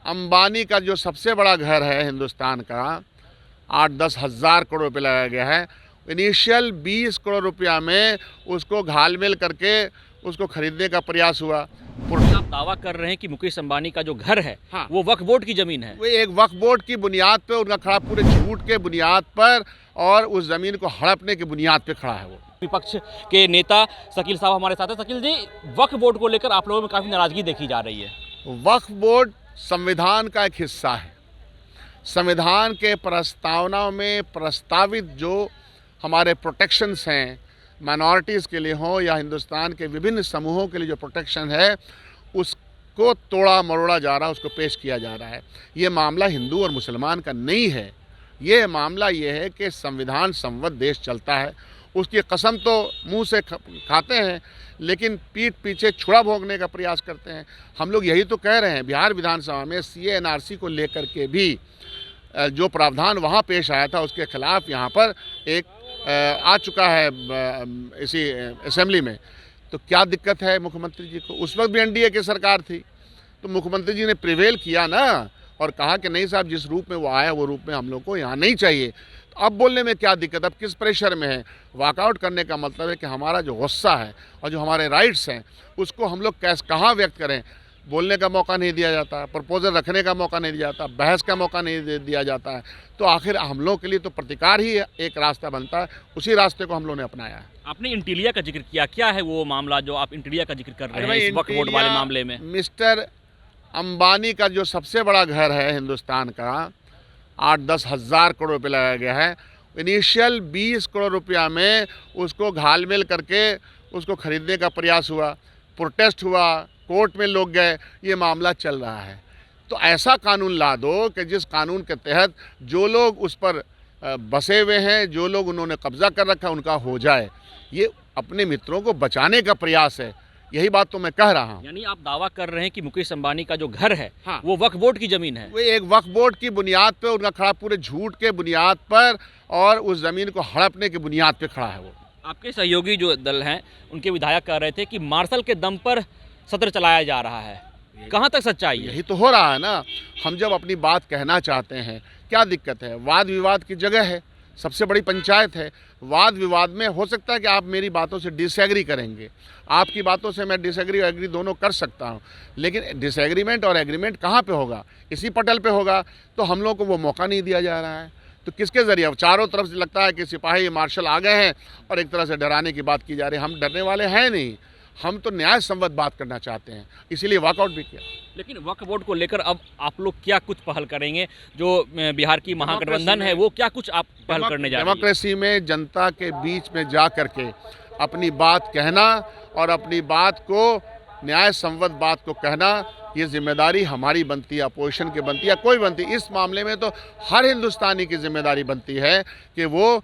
अंबानी का जो सबसे बड़ा घर है हिंदुस्तान का, 8-10 हज़ार करोड़ रुपये लगाया गया है। इनिशियल 20 करोड़ रुपया में उसको घालमेल करके उसको खरीदने का प्रयास हुआ। आप दावा कर रहे हैं कि मुकेश अंबानी का जो घर है, हाँ, वो वक्फ बोर्ड की जमीन है। वो एक वक्फ बोर्ड की बुनियाद पे उनका खड़ा, पूरे झूठ के बुनियाद पर और उस ज़मीन को हड़पने की बुनियाद पे खड़ा है वो। विपक्ष के नेता शकील साहब हमारे साथ हैं। शकील जी, वक्फ बोर्ड को लेकर आप लोगों में काफ़ी नाराजगी देखी जा रही है। वक्फ बोर्ड संविधान का एक हिस्सा है। संविधान के प्रस्तावना में प्रस्तावित जो हमारे प्रोटेक्शंस हैं, माइनॉरिटीज़ के लिए हों या हिंदुस्तान के विभिन्न समूहों के लिए जो प्रोटेक्शन है, उसको तोड़ा मरोड़ा जा रहा है, उसको पेश किया जा रहा है। ये मामला हिंदू और मुसलमान का नहीं है। ये मामला ये है कि संविधान संवत देश चलता है, उसकी कसम तो मुंह से खाते हैं, लेकिन पीठ पीछे छुरा भोगने का प्रयास करते हैं। हम लोग यही तो कह रहे हैं। बिहार विधानसभा में सीए एनआरसी को लेकर के भी जो प्रावधान वहाँ पेश आया था, उसके खिलाफ यहाँ पर एक आ चुका है इसी असेंबली में। तो क्या दिक्कत है मुख्यमंत्री जी को? उस वक्त भी एनडीए की सरकार थी, तो मुख्यमंत्री जी ने प्रिवेल किया ना, और कहा कि नहीं साहब, जिस रूप में वो आया वो रूप में हम लोग को यहाँ नहीं चाहिए। तो अब बोलने में क्या दिक्कत? अब किस प्रेशर में है? वॉकआउट करने का मतलब है कि हमारा जो गुस्सा है और जो हमारे राइट्स हैं, उसको हम लोग कहाँ व्यक्त करें? बोलने का मौका नहीं दिया जाता, प्रपोजल रखने का मौका नहीं दिया जाता, बहस का मौका नहीं दिया जाता है। तो आखिर हम लोग के लिए तो प्रतिकार ही एक रास्ता बनता है, उसी रास्ते को हम लोगों ने अपनाया है। आपने इंटीलिया का जिक्र किया, क्या है वो मामला जो आप इंटीलिया का जिक्र कर रहे हैं इस वक्फ बोर्ड वाले मामले में? मिस्टर अंबानी का जो सबसे बड़ा घर है हिंदुस्तान का, 8-10 हज़ार करोड़ रुपये लगाया गया है। इनिशियल 20 करोड़ रुपया में उसको घालमेल करके उसको खरीदने का प्रयास हुआ, प्रोटेस्ट हुआ, कोर्ट में लोग गए, ये मामला चल रहा है। तो ऐसा कानून ला दो कि जिस कानून के तहत जो लोग उस पर बसे हुए हैं, जो लोग उन्होंने कब्जा कर रखा है, उनका हो जाए। ये अपने मित्रों को बचाने का प्रयास है, यही बात तो मैं कह रहा हूँ। यानी आप दावा कर रहे हैं कि मुकेश अंबानी का जो घर है, हाँ, वो वक्फ बोर्ड की जमीन है। वो एक वक्फ बोर्ड की बुनियाद पे उनका खड़ा, पूरे झूठ के बुनियाद पर और उस ज़मीन को हड़पने की बुनियाद पे खड़ा है वो। आपके सहयोगी जो दल हैं, उनके विधायक कह रहे थे कि मार्शल के दम पर सत्र चलाया जा रहा है। कहाँ तक सच्चाई है? यही तो हो रहा है ना। हम जब अपनी बात कहना चाहते हैं, क्या दिक्कत है? वाद विवाद की जगह है, सबसे बड़ी पंचायत है। वाद विवाद में हो सकता है कि आप मेरी बातों से डिसएग्री करेंगे, आपकी बातों से मैं डिसएग्री और एग्री दोनों कर सकता हूं, लेकिन डिसएग्रीमेंट और एग्रीमेंट कहां पे होगा? इसी पटल पे होगा। तो हम लोग को वो मौका नहीं दिया जा रहा है। तो किसके ज़रिए? अब चारों तरफ से लगता है कि सिपाही मार्शल आ गए हैं और एक तरह से डराने की बात की जा रही है। हम डरने वाले हैं नहीं, हम तो न्याय संबद्ध बात करना चाहते हैं, इसीलिए वॉकआउट भी किया। लेकिन वक्फ बोर्ड को लेकर अब आप लोग क्या कुछ पहल करेंगे? जो बिहार की महागठबंधन है, वो क्या कुछ आप पहल करने जा रहे हैं? डेमोक्रेसी में जनता के बीच में जा करके अपनी बात कहना और अपनी बात को न्याय संबद्ध बात को कहना, ये जिम्मेदारी हमारी बनती है, अपोजिशन की बनती है, कोई बनती है। इस मामले में तो हर हिंदुस्तानी की जिम्मेदारी बनती है कि वो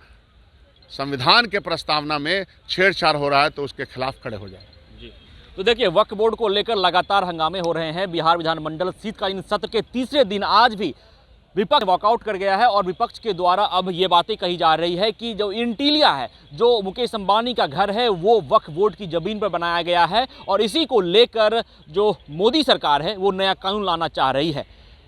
संविधान के प्रस्तावना में छेड़छाड़ हो रहा है तो उसके खिलाफ खड़े हो जाए। तो देखिए, वक्फ बोर्ड को लेकर लगातार हंगामे हो रहे हैं। बिहार विधानमंडल शीतकालीन सत्र के तीसरे दिन आज भी विपक्ष वॉकआउट कर गया है और विपक्ष के द्वारा अब ये बातें कही जा रही है कि जो इंटीलिया है, जो मुकेश अंबानी का घर है, वो वक्फ बोर्ड की ज़मीन पर बनाया गया है और इसी को लेकर जो मोदी सरकार है वो नया कानून लाना चाह रही है।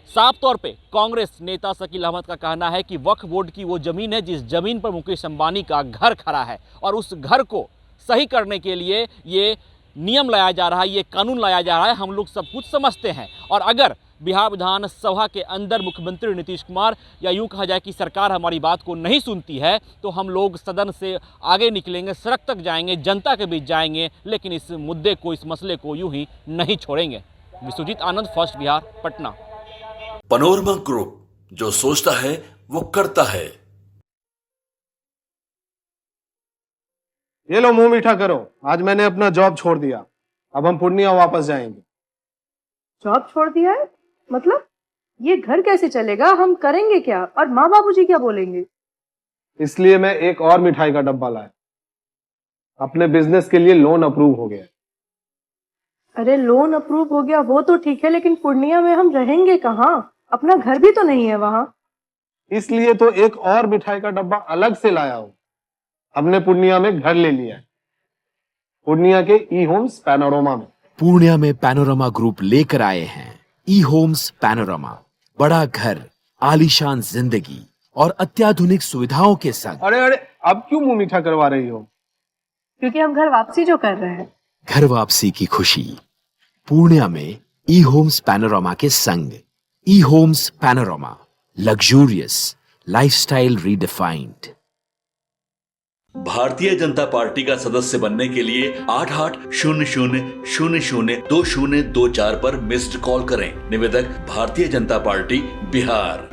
साफ तौर पे कांग्रेस नेता शकील अहमद का कहना है कि वक्फ बोर्ड की वो ज़मीन है जिस ज़मीन पर मुकेश अंबानी का घर खड़ा है और उस घर को सही करने के लिए ये नियम लाया जा रहा है, ये कानून लाया जा रहा है। हम लोग सब कुछ समझते हैं और अगर बिहार विधानसभा के अंदर मुख्यमंत्री नीतीश कुमार या यूं कहा जाए कि सरकार हमारी बात को नहीं सुनती है, तो हम लोग सदन से आगे निकलेंगे, सड़क तक जाएंगे, जनता के बीच जाएंगे, लेकिन इस मुद्दे को, इस मसले को यूं ही नहीं छोड़ेंगे। Vishwajeet Anand, first Bihar, Patna. Panorama group, जो सोचता है वो करता है। ये लो, मुंह मीठा करो। आज मैंने अपना जॉब छोड़ दिया, अब हम पूर्णिया वापस जाएंगे। जॉब छोड़ दिया है? मतलब ये घर कैसे चलेगा? हम करेंगे क्या? और माँ बाबूजी क्या बोलेंगे? इसलिए मैं एक और मिठाई का डब्बा लाया। अपने बिजनेस के लिए लोन अप्रूव हो गया। अरे लोन अप्रूव हो गया वो तो ठीक है, लेकिन पूर्णिया में हम रहेंगे कहाँ? अपना घर भी तो नहीं है वहाँ। इसलिए तो एक और मिठाई का डब्बा अलग से लाया हूँ। हमने पूर्णिया में घर ले लिया है, पूर्णिया के ई होम्स पैनोरमा में। पूर्णिया में पैनोरमा ग्रुप लेकर आए हैं ई होम्स पैनोरामा, बड़ा घर, आलीशान जिंदगी और अत्याधुनिक सुविधाओं के संग। अरे अरे, अब क्यों मुंह मीठा करवा रही हो? क्योंकि हम घर वापसी जो कर रहे हैं। घर वापसी की खुशी पूर्णिया में ई होम्स पैनोरामा के संग। ई homes Panorama, luxurious lifestyle redefined. Bharatiya Janata party का सदस्य बनने के लिए 8800002024 पर मिस्ड कॉल करें। निवेदक भारतीय जनता पार्टी बिहार।